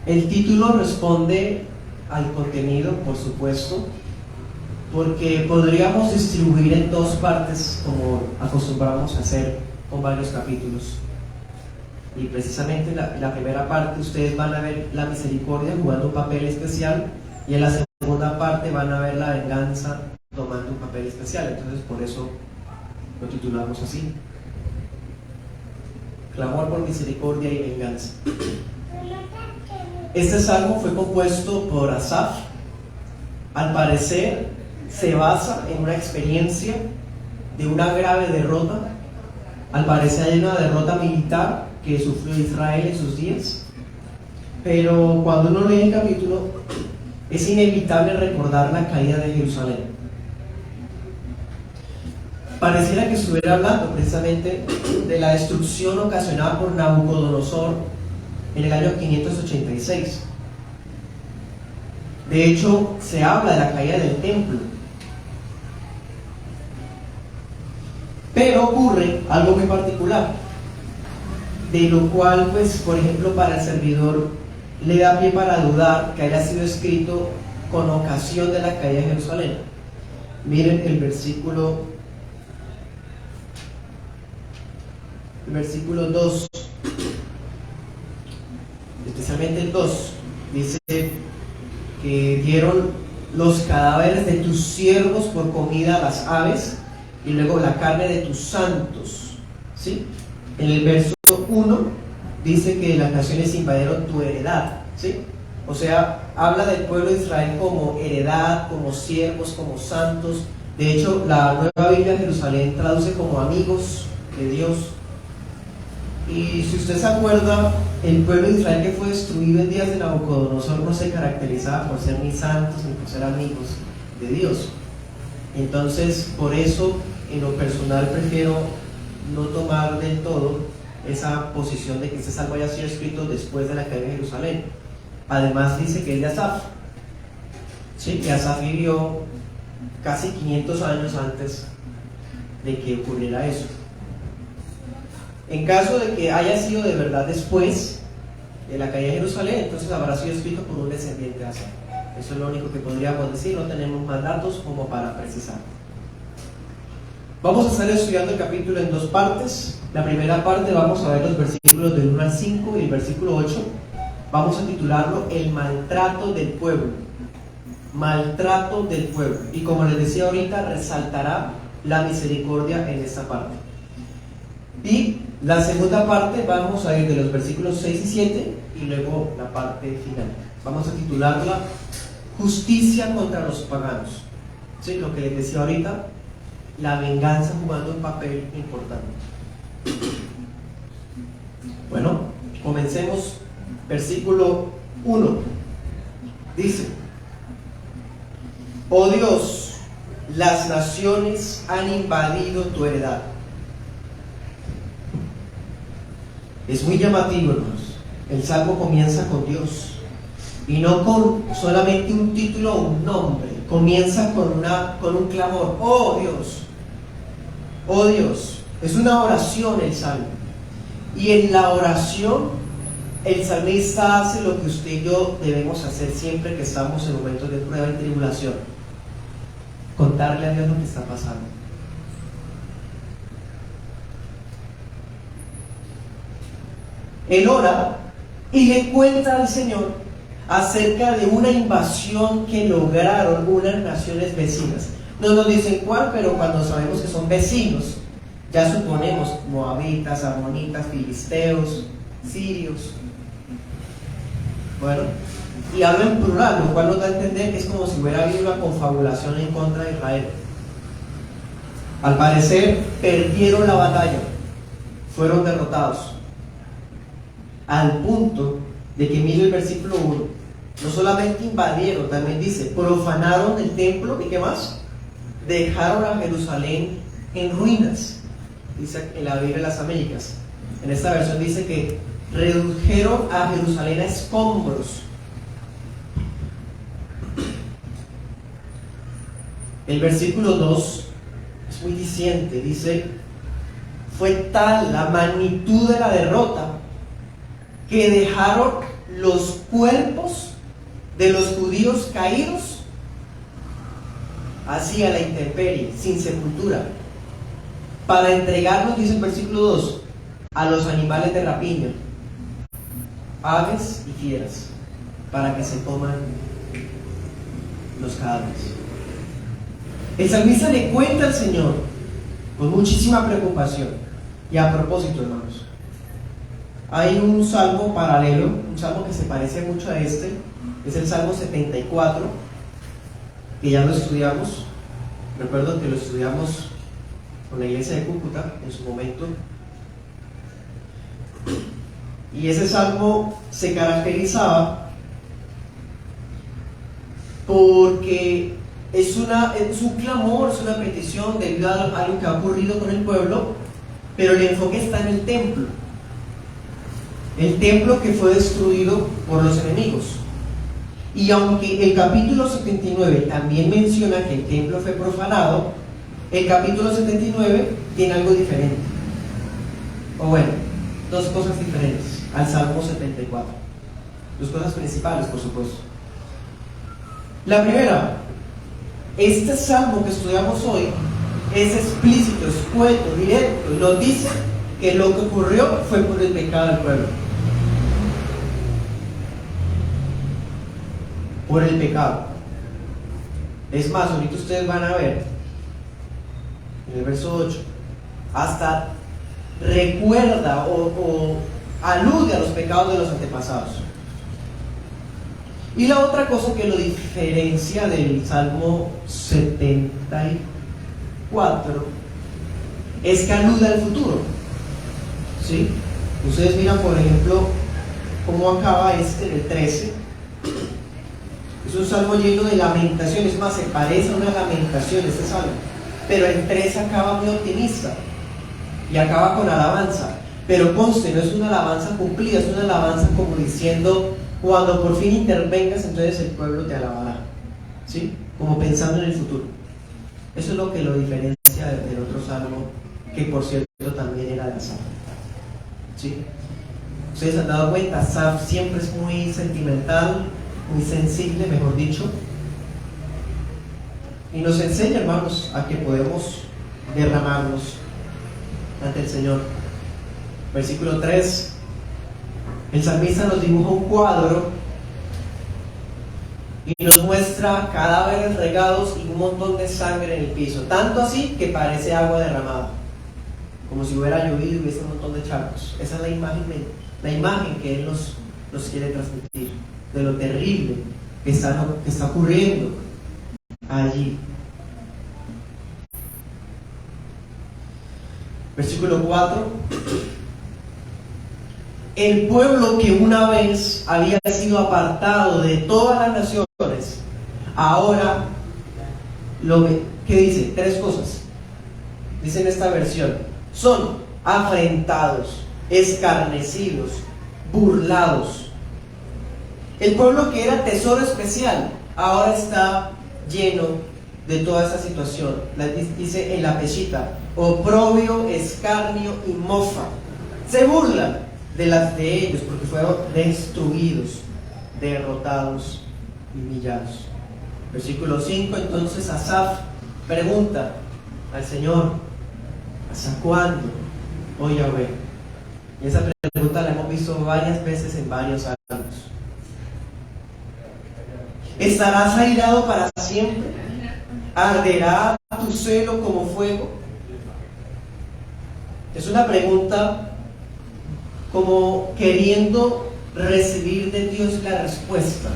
El título responde al contenido, por supuesto, porque podríamos distribuir en dos partes como acostumbramos a hacer con varios capítulos. Y precisamente en la primera parte ustedes van a ver la misericordia jugando un papel especial, y en la segunda parte van a ver la venganza tomando un papel especial. Entonces por eso lo titulamos así: clamor por misericordia y venganza. Este salmo fue compuesto por Asaf. Al parecer se basa en una experiencia de una grave derrota. Al parecer hay una derrota militar que sufrió Israel en sus días. Pero cuando uno lee el capítulo, es inevitable recordar la caída de Jerusalén. Pareciera que estuviera hablando precisamente de la destrucción ocasionada por Nabucodonosor en el año 586. De hecho, se habla de la caída del templo. Pero ocurre algo muy particular, de lo cual, pues, por ejemplo, para el servidor le da pie para dudar que haya sido escrito con ocasión de la caída de Jerusalén. Miren el versículo 2, especialmente el 2, dice que dieron los cadáveres de tus siervos por comida a las aves, y luego la carne de tus santos, ¿sí? En el verso 1 dice que las naciones invadieron tu heredad, ¿sí? O sea, habla del pueblo de Israel como heredad, como siervos, como santos. De hecho, la Nueva Biblia de Jerusalén traduce como amigos de Dios. Y si usted se acuerda, el pueblo de Israel que fue destruido en días de Nabucodonosor no se caracterizaba por ser ni santos ni por ser amigos de Dios. Entonces, por eso, en lo personal, prefiero no tomar del todo esa posición de que este salmo haya sido escrito después de la caída de Jerusalén. Además, dice que es de Asaf, ¿sí? Que Asaf vivió casi 500 años antes de que ocurriera eso. En caso de que haya sido de verdad después de la caída de Jerusalén, entonces habrá sido escrito por un descendiente de Asaf. Eso es lo único que podríamos decir, no tenemos más datos como para precisar. Vamos a estar estudiando el capítulo en dos partes. La primera parte vamos a ver los versículos del 1 al 5 y el versículo 8. Vamos a titularlo El maltrato del pueblo. Maltrato del pueblo. Y como les decía ahorita, resaltará la misericordia en esta parte. Y la segunda parte vamos a ir de los versículos 6 y 7 y luego la parte final. Vamos a titularla Justicia contra los paganos. ¿Sí? Lo que les decía ahorita, la venganza jugando un papel importante. Bueno, comencemos. Versículo 1 dice: Oh Dios, las naciones han invadido tu heredad. Es muy llamativo, hermanos. El salmo comienza con Dios y no con solamente un título o un nombre. Comienza con un clamor: oh Dios, oh Dios. Es una oración el salmo, y en la oración el salmista hace lo que usted y yo debemos hacer siempre que estamos en momentos de prueba y tribulación: contarle a Dios lo que está pasando. Él ora y le cuenta al Señor acerca de una invasión que lograron unas naciones vecinas. No nos dicen cuál, pero cuando sabemos que son vecinos, ya suponemos moabitas, amonitas, filisteos, sirios. Bueno, y habla en plural, lo cual nos da a entender que es como si hubiera habido una confabulación en contra de Israel. Al parecer, perdieron la batalla, fueron derrotados. Al punto de que, mire el versículo 1, no solamente invadieron, también dice, profanaron el templo, ¿y qué más? Dejaron a Jerusalén en ruinas, dice en la Biblia de las Américas. En esta versión dice que redujeron a Jerusalén a escombros. El versículo 2 es muy diciente, dice: fue tal la magnitud de la derrota que dejaron los cuerpos de los judíos caídos así a la intemperie, sin sepultura, para entregarlos, dice el versículo 2, a los animales de rapiña, aves y fieras, para que se coman los cadáveres. El salmista le cuenta al Señor con muchísima preocupación. Y a propósito, hermanos, hay un salmo paralelo, un salmo que se parece mucho a este, es el Salmo 74, que ya lo estudiamos. Recuerdo que lo estudiamos con la iglesia de Cúcuta en su momento. Y ese salmo se caracterizaba porque es un clamor, es una petición debido a algo que ha ocurrido con el pueblo, pero el enfoque está en el templo. El templo que fue destruido por los enemigos. Y aunque el capítulo 79 también menciona que el templo fue profanado, el capítulo 79 tiene algo diferente. O bueno, dos cosas diferentes al Salmo 74. Dos cosas principales, por supuesto. La primera, este salmo que estudiamos hoy es explícito, escueto, directo, y nos dice que lo que ocurrió fue por el pecado del pueblo. Por el pecado. Es más, ahorita ustedes van a ver en el verso 8, hasta recuerda o alude a los pecados de los antepasados. Y la otra cosa que lo diferencia del Salmo 74 es que alude al futuro. ¿Sí? Ustedes miran, por ejemplo, cómo acaba en el 13. Es un salmo lleno de lamentaciones, más se parece a una lamentación este salmo, pero el 13 acaba muy optimista y acaba con alabanza, pero conste, no es una alabanza cumplida, es una alabanza como diciendo: cuando por fin intervengas, entonces el pueblo te alabará, ¿sí? Como pensando en el futuro. Eso es lo que lo diferencia del otro salmo, que por cierto también era de Asaf, ¿sí? Ustedes se han dado cuenta, Asaf siempre es muy sentimental, muy sensible, mejor dicho, y nos enseña, hermanos, a que podemos derramarnos ante el Señor. Versículo 3, el salmista nos dibuja un cuadro y nos muestra cadáveres regados y un montón de sangre en el piso, tanto así que parece agua derramada, como si hubiera llovido y hubiese un montón de charcos. Esa es la imagen que Él nos quiere transmitir de lo terrible que está ocurriendo allí. Versículo 4. El pueblo que una vez había sido apartado de todas las naciones, ahora ¿qué dice? Tres cosas. Dice en esta versión: son afrentados, escarnecidos, burlados. El pueblo que era tesoro especial ahora está lleno de toda esa situación. Dice en la peshita: oprobio, escarnio y mofa. Se burlan de ellos porque fueron destruidos, derrotados y humillados. Versículo 5. Entonces Asaf pregunta al Señor: ¿hasta cuándo, oh Yahweh? Y esa pregunta la hemos visto varias veces en varios salmos. ¿Estarás airado para siempre? ¿Arderá tu celo como fuego? Es una pregunta como queriendo recibir de Dios la respuesta,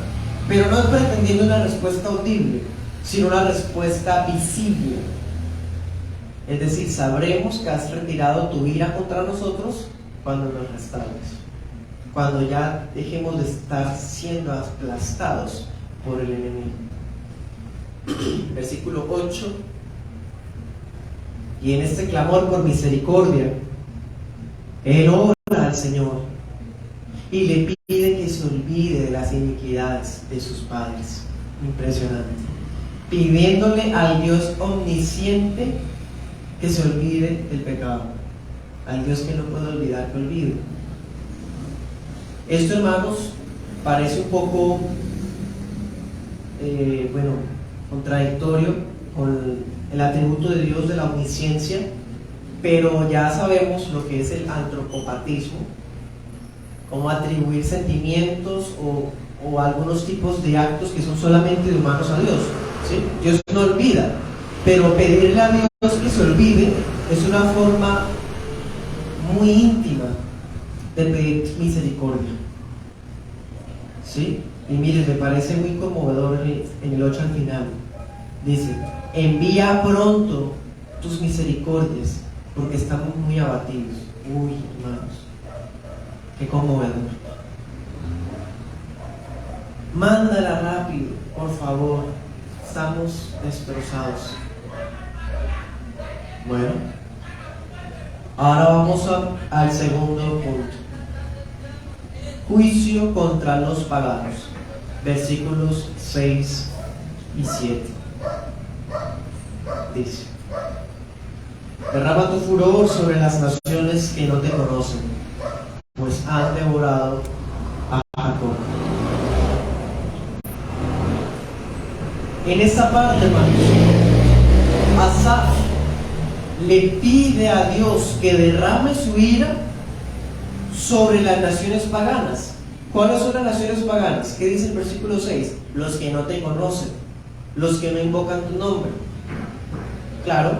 pero no pretendiendo una respuesta audible, sino una respuesta visible. Es decir, sabremos que has retirado tu ira contra nosotros cuando nos restaures, cuando ya dejemos de estar siendo aplastados por el enemigo. Versículo 8. Y en este clamor por misericordia, él ora al Señor y le pide que se olvide de las iniquidades de sus padres. Impresionante. Pidiéndole al Dios omnisciente que se olvide del pecado, al Dios que no puede olvidar que olvide. Esto, hermanos, parece un poco, contradictorio con el atributo de Dios de la omnisciencia, pero ya sabemos lo que es el antropopatismo, como atribuir sentimientos o algunos tipos de actos que son solamente de humanos a Dios, ¿sí? Dios no olvida, pero pedirle a Dios que se olvide es una forma muy íntima de pedir misericordia, ¿sí? Y miren, me parece muy conmovedor en el 8 al final. Dice: envía pronto tus misericordias, porque estamos muy abatidos. Uy, hermanos, qué conmovedor. Mándala rápido, por favor, estamos destrozados. Bueno, ahora vamos al segundo punto: juicio contra los paganos, versículos 6 y 7. Dice: derrama tu furor sobre las naciones que no te conocen, pues han devorado a Jacob. En esta parte, hermanos, Asaf le pide a Dios que derrame su ira sobre las naciones paganas. ¿Cuáles son las naciones paganas? ¿Qué dice el versículo 6? Los que no te conocen, los que no invocan tu nombre. Claro,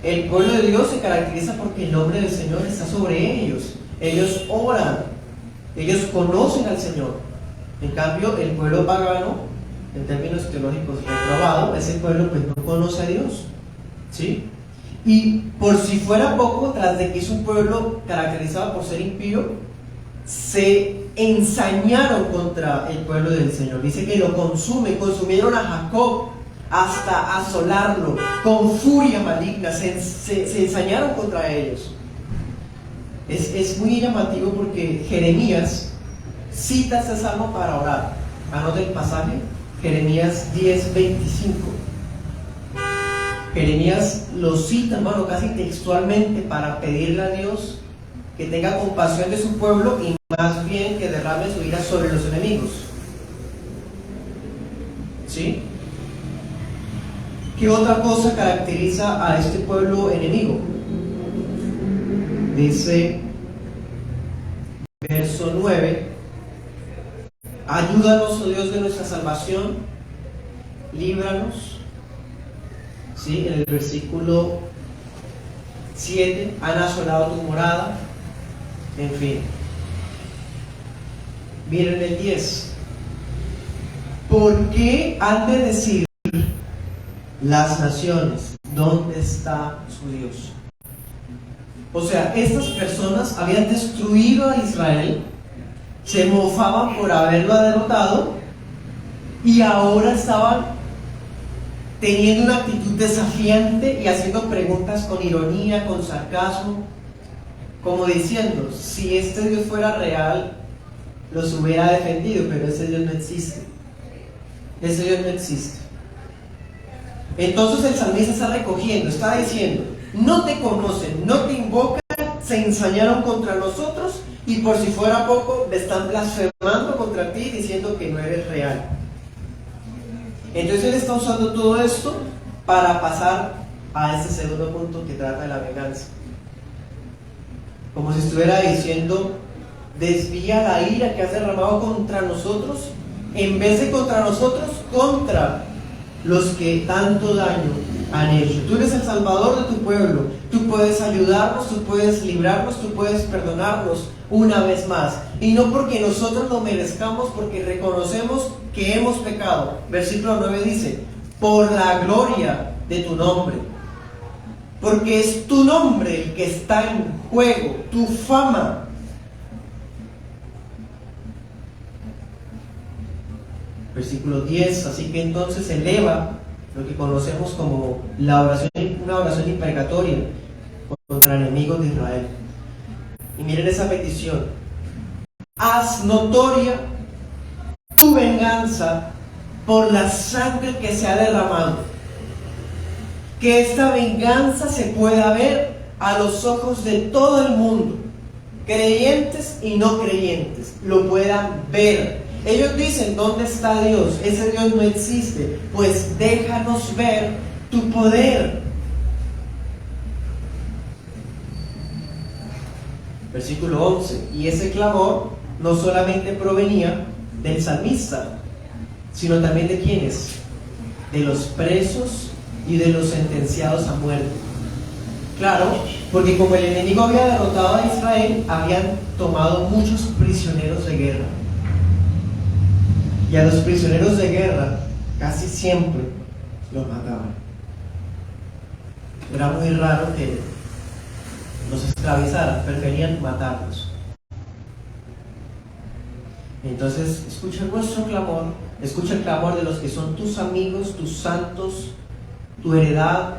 el pueblo de Dios se caracteriza porque el nombre del Señor está sobre ellos. Ellos oran, ellos conocen al Señor. En cambio, el pueblo pagano, en términos teológicos reprobado, ese pueblo pues no conoce a Dios, ¿sí? Y por si fuera poco, tras de que es un pueblo caracterizado por ser impío, se ensañaron contra el pueblo del Señor. Dice que lo consumieron a Jacob hasta asolarlo con furia maligna, se ensañaron contra ellos. Es muy llamativo porque Jeremías cita este salmo para orar. Anote el pasaje, Jeremías 10:25. Jeremías lo cita, hermano, casi textualmente para pedirle a Dios que tenga compasión de su pueblo y más bien que derrame su ira sobre los enemigos. ¿Sí? ¿Qué otra cosa caracteriza a este pueblo enemigo? Dice, verso 9: ayúdanos, oh Dios de nuestra salvación, líbranos. ¿Sí? En el versículo 7, han asolado tu morada. En fin, miren el 10: ¿por qué han de decir las naciones, ¿dónde está su Dios? O sea, estas personas habían destruido a Israel, se mofaban por haberlo derrotado y ahora estaban teniendo una actitud desafiante y haciendo preguntas con ironía, con sarcasmo, como diciendo: si este Dios fuera real, los hubiera defendido, pero ese Dios no existe. Ese Dios no existe. Entonces el salmista está recogiendo, está diciendo: no te conocen, no te invocan, se ensañaron contra nosotros y por si fuera poco me están blasfemando contra ti diciendo que no eres real. Entonces él está usando todo esto para pasar a este segundo punto que trata de la venganza. Como si estuviera diciendo: desvía la ira que has derramado contra nosotros, en vez de contra nosotros, contra los que tanto daño han hecho. Tú eres el salvador de tu pueblo, tú puedes ayudarnos, tú puedes librarnos, tú puedes perdonarnos una vez más, y no porque nosotros lo merezcamos, porque reconocemos que hemos pecado. Versículo 9 dice: por la gloria de tu nombre, porque es tu nombre el que está en juego, tu fama. Versículo 10: así que entonces eleva lo que conocemos como la oración, una oración imprecatoria contra enemigos de Israel. Y miren esa petición: haz notoria tu venganza por la sangre que se ha derramado, que esta venganza se pueda ver a los ojos de todo el mundo, creyentes y no creyentes, lo puedan ver. ellos dicen, ¿dónde está Dios? Ese Dios no existe. Pues déjanos ver tu poder. Versículo 11. Y ese clamor no solamente provenía del salmista, sino también de ¿quiénes? De los presos y de los sentenciados a muerte. Claro, porque como el enemigo había derrotado a Israel, habían tomado muchos prisioneros de guerra. Y a los prisioneros de guerra casi siempre los mataban. Era muy raro que los esclavizaran, preferían matarlos. Entonces, escucha nuestro clamor, escucha el clamor de los que son tus amigos, tus santos, tu heredad,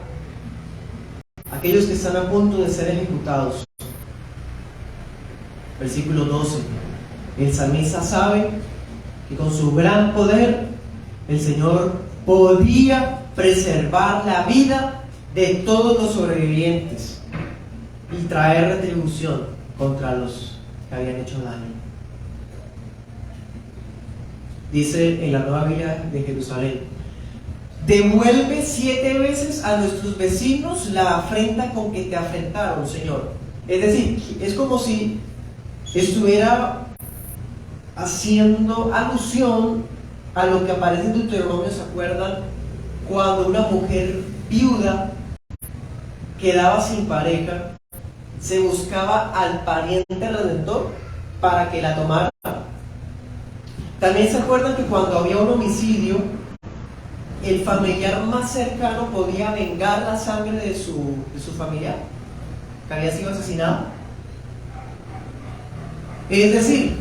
aquellos que están a punto de ser ejecutados. Versículo 12. El salmista sabe que con su gran poder el Señor podía preservar la vida de todos los sobrevivientes y traer retribución contra los que habían hecho daño. Dice en la Nueva Biblia de Jerusalén: devuelve 7 veces a nuestros vecinos la afrenta con que te afrentaron, Señor. Es decir, es como si estuviera haciendo alusión a lo que aparece en Deuteronomio. ¿Se acuerdan? Cuando una mujer viuda quedaba sin pareja, se buscaba al pariente redentor para que la tomara. También se acuerdan que cuando había un homicidio, el familiar más cercano podía vengar la sangre de su familiar que había sido asesinado. Es decir,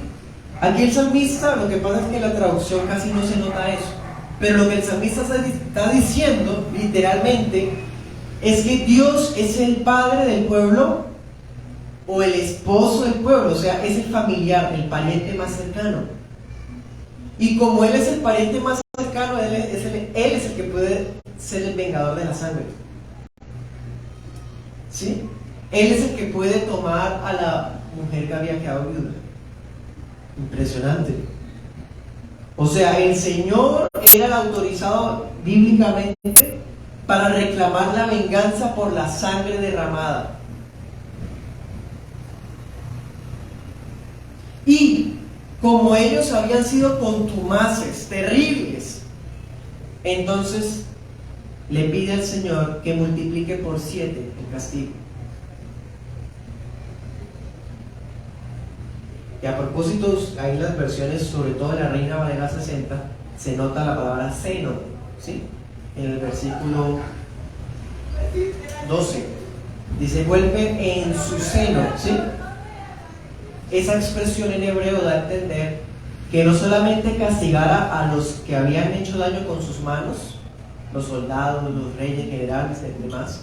aquí el salmista, lo que pasa es que en la traducción casi no se nota eso, pero lo que el salmista está diciendo literalmente es que Dios es el padre del pueblo o el esposo del pueblo, o sea, es el familiar, el pariente más cercano. Y como Él es el pariente más cercano, Él es el que puede ser el vengador de la sangre. ¿Sí? Él es el que puede tomar a la mujer que había quedado viuda. Impresionante. O sea, el Señor era el autorizado bíblicamente para reclamar la venganza por la sangre derramada. Y como ellos habían sido contumaces, terribles, entonces le pide al Señor que multiplique por 7 el castigo. Y a propósito, hay en las versiones, sobre todo en la Reina Valera 60, se nota la palabra seno, ¿sí? En el versículo 12 dice: vuelve en su seno, ¿sí? Esa expresión en hebreo da a entender que no solamente castigara a los que habían hecho daño con sus manos, los soldados, los reyes, generales y demás,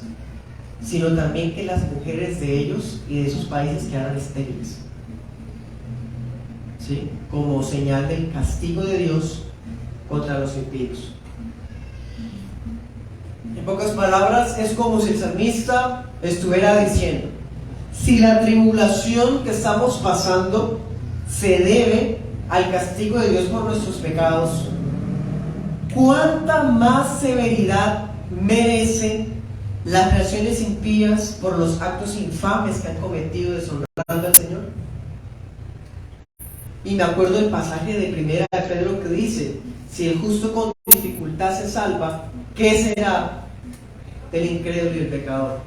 sino también que las mujeres de ellos y de sus países quedaran estériles, ¿sí? Como señal del castigo de Dios contra los impíos. En pocas palabras, es como si el salmista estuviera diciendo: si la tribulación que estamos pasando se debe al castigo de Dios por nuestros pecados, ¿cuánta más severidad merecen las reacciones impías por los actos infames que han cometido deshonrando al Señor? Y me acuerdo del pasaje de Primera de Pedro que dice: si el justo con dificultad se salva, ¿qué será del incrédulo y el pecador?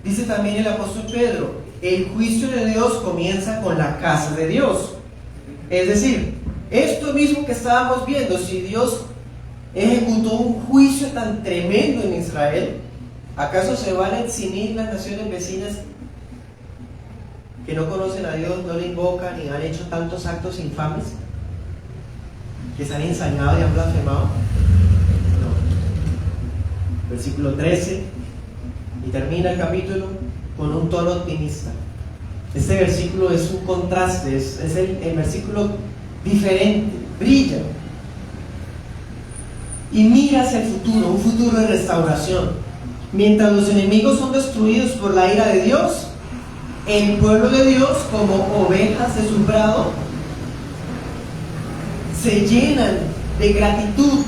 Dice también el apóstol Pedro: el juicio de Dios comienza con la casa de Dios. Es decir, esto mismo que estábamos viendo, si Dios ejecutó un juicio tan tremendo en Israel, ¿acaso se van a eximir las naciones vecinas que no conocen a Dios, no le invocan y han hecho tantos actos infames, que se han ensañado y han blasfemado? No. Versículo 13, y termina el capítulo con un tono optimista. Este versículo es un contraste, es el versículo diferente, brilla y mira hacia el futuro, un futuro de restauración. Mientras los enemigos son destruidos por la ira de Dios, el pueblo de Dios, como ovejas de su prado, se llenan de gratitud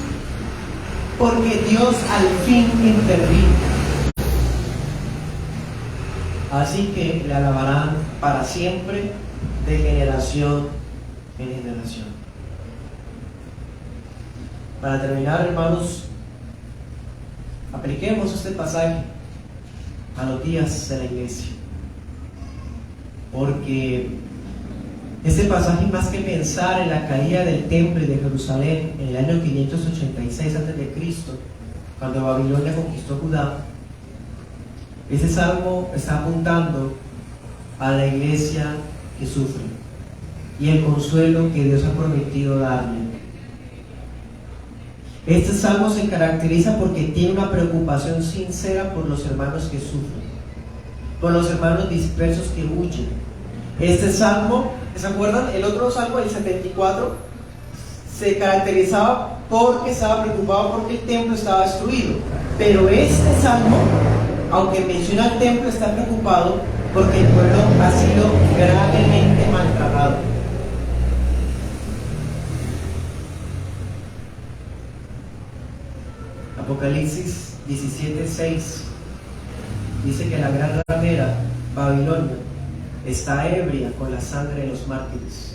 porque Dios al fin intervino. Así que le alabarán para siempre, de generación en generación. Para terminar, hermanos, apliquemos este pasaje a los días de la iglesia, porque este pasaje, más que pensar en la caída del templo de Jerusalén en el año 586 a.C., cuando Babilonia conquistó Judá, ese salmo está apuntando a la iglesia que sufre y el consuelo que Dios ha prometido darle. Este salmo se caracteriza porque tiene una preocupación sincera por los hermanos que sufren, por los hermanos dispersos que huyen. Este salmo, ¿se acuerdan? El otro salmo, el 74, se caracterizaba porque estaba preocupado porque el templo estaba destruido. Pero este salmo, aunque menciona el templo, está preocupado porque el pueblo ha sido gravemente maltratado. Apocalipsis 17:6 dice que la gran ramera, Babilonia, está ebria con la sangre de los mártires.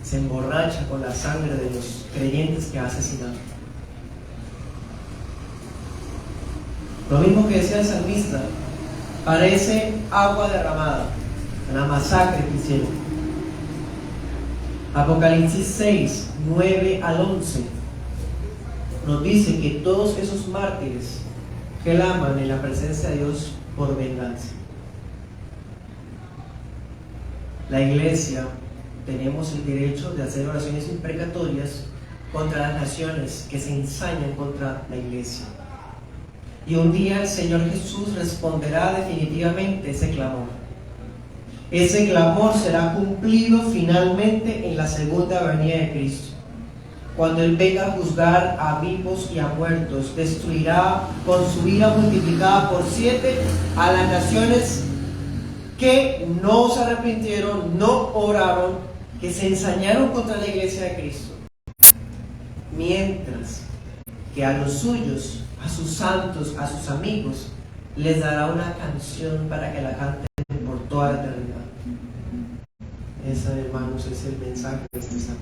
Se emborracha con la sangre de los creyentes que ha asesinado. Lo mismo que decía el salmista, parece agua derramada en la masacre que hicieron. Apocalipsis 6, 9 al 11 nos dice que todos esos mártires claman en la presencia de Dios por venganza. La iglesia tenemos el derecho de hacer oraciones imprecatorias contra las naciones que se ensañan contra la iglesia. Y un día el Señor Jesús responderá definitivamente ese clamor. Ese clamor será cumplido finalmente en la segunda venida de Cristo. Cuando Él venga a juzgar a vivos y a muertos, destruirá con su ira multiplicada por 7 a las naciones que no se arrepintieron, no oraron, que se ensañaron contra la iglesia de Cristo. Mientras que a los suyos, a sus santos, a sus amigos, les dará una canción para que la canten por toda la eternidad. Ese, hermanos, es el mensaje de este santo.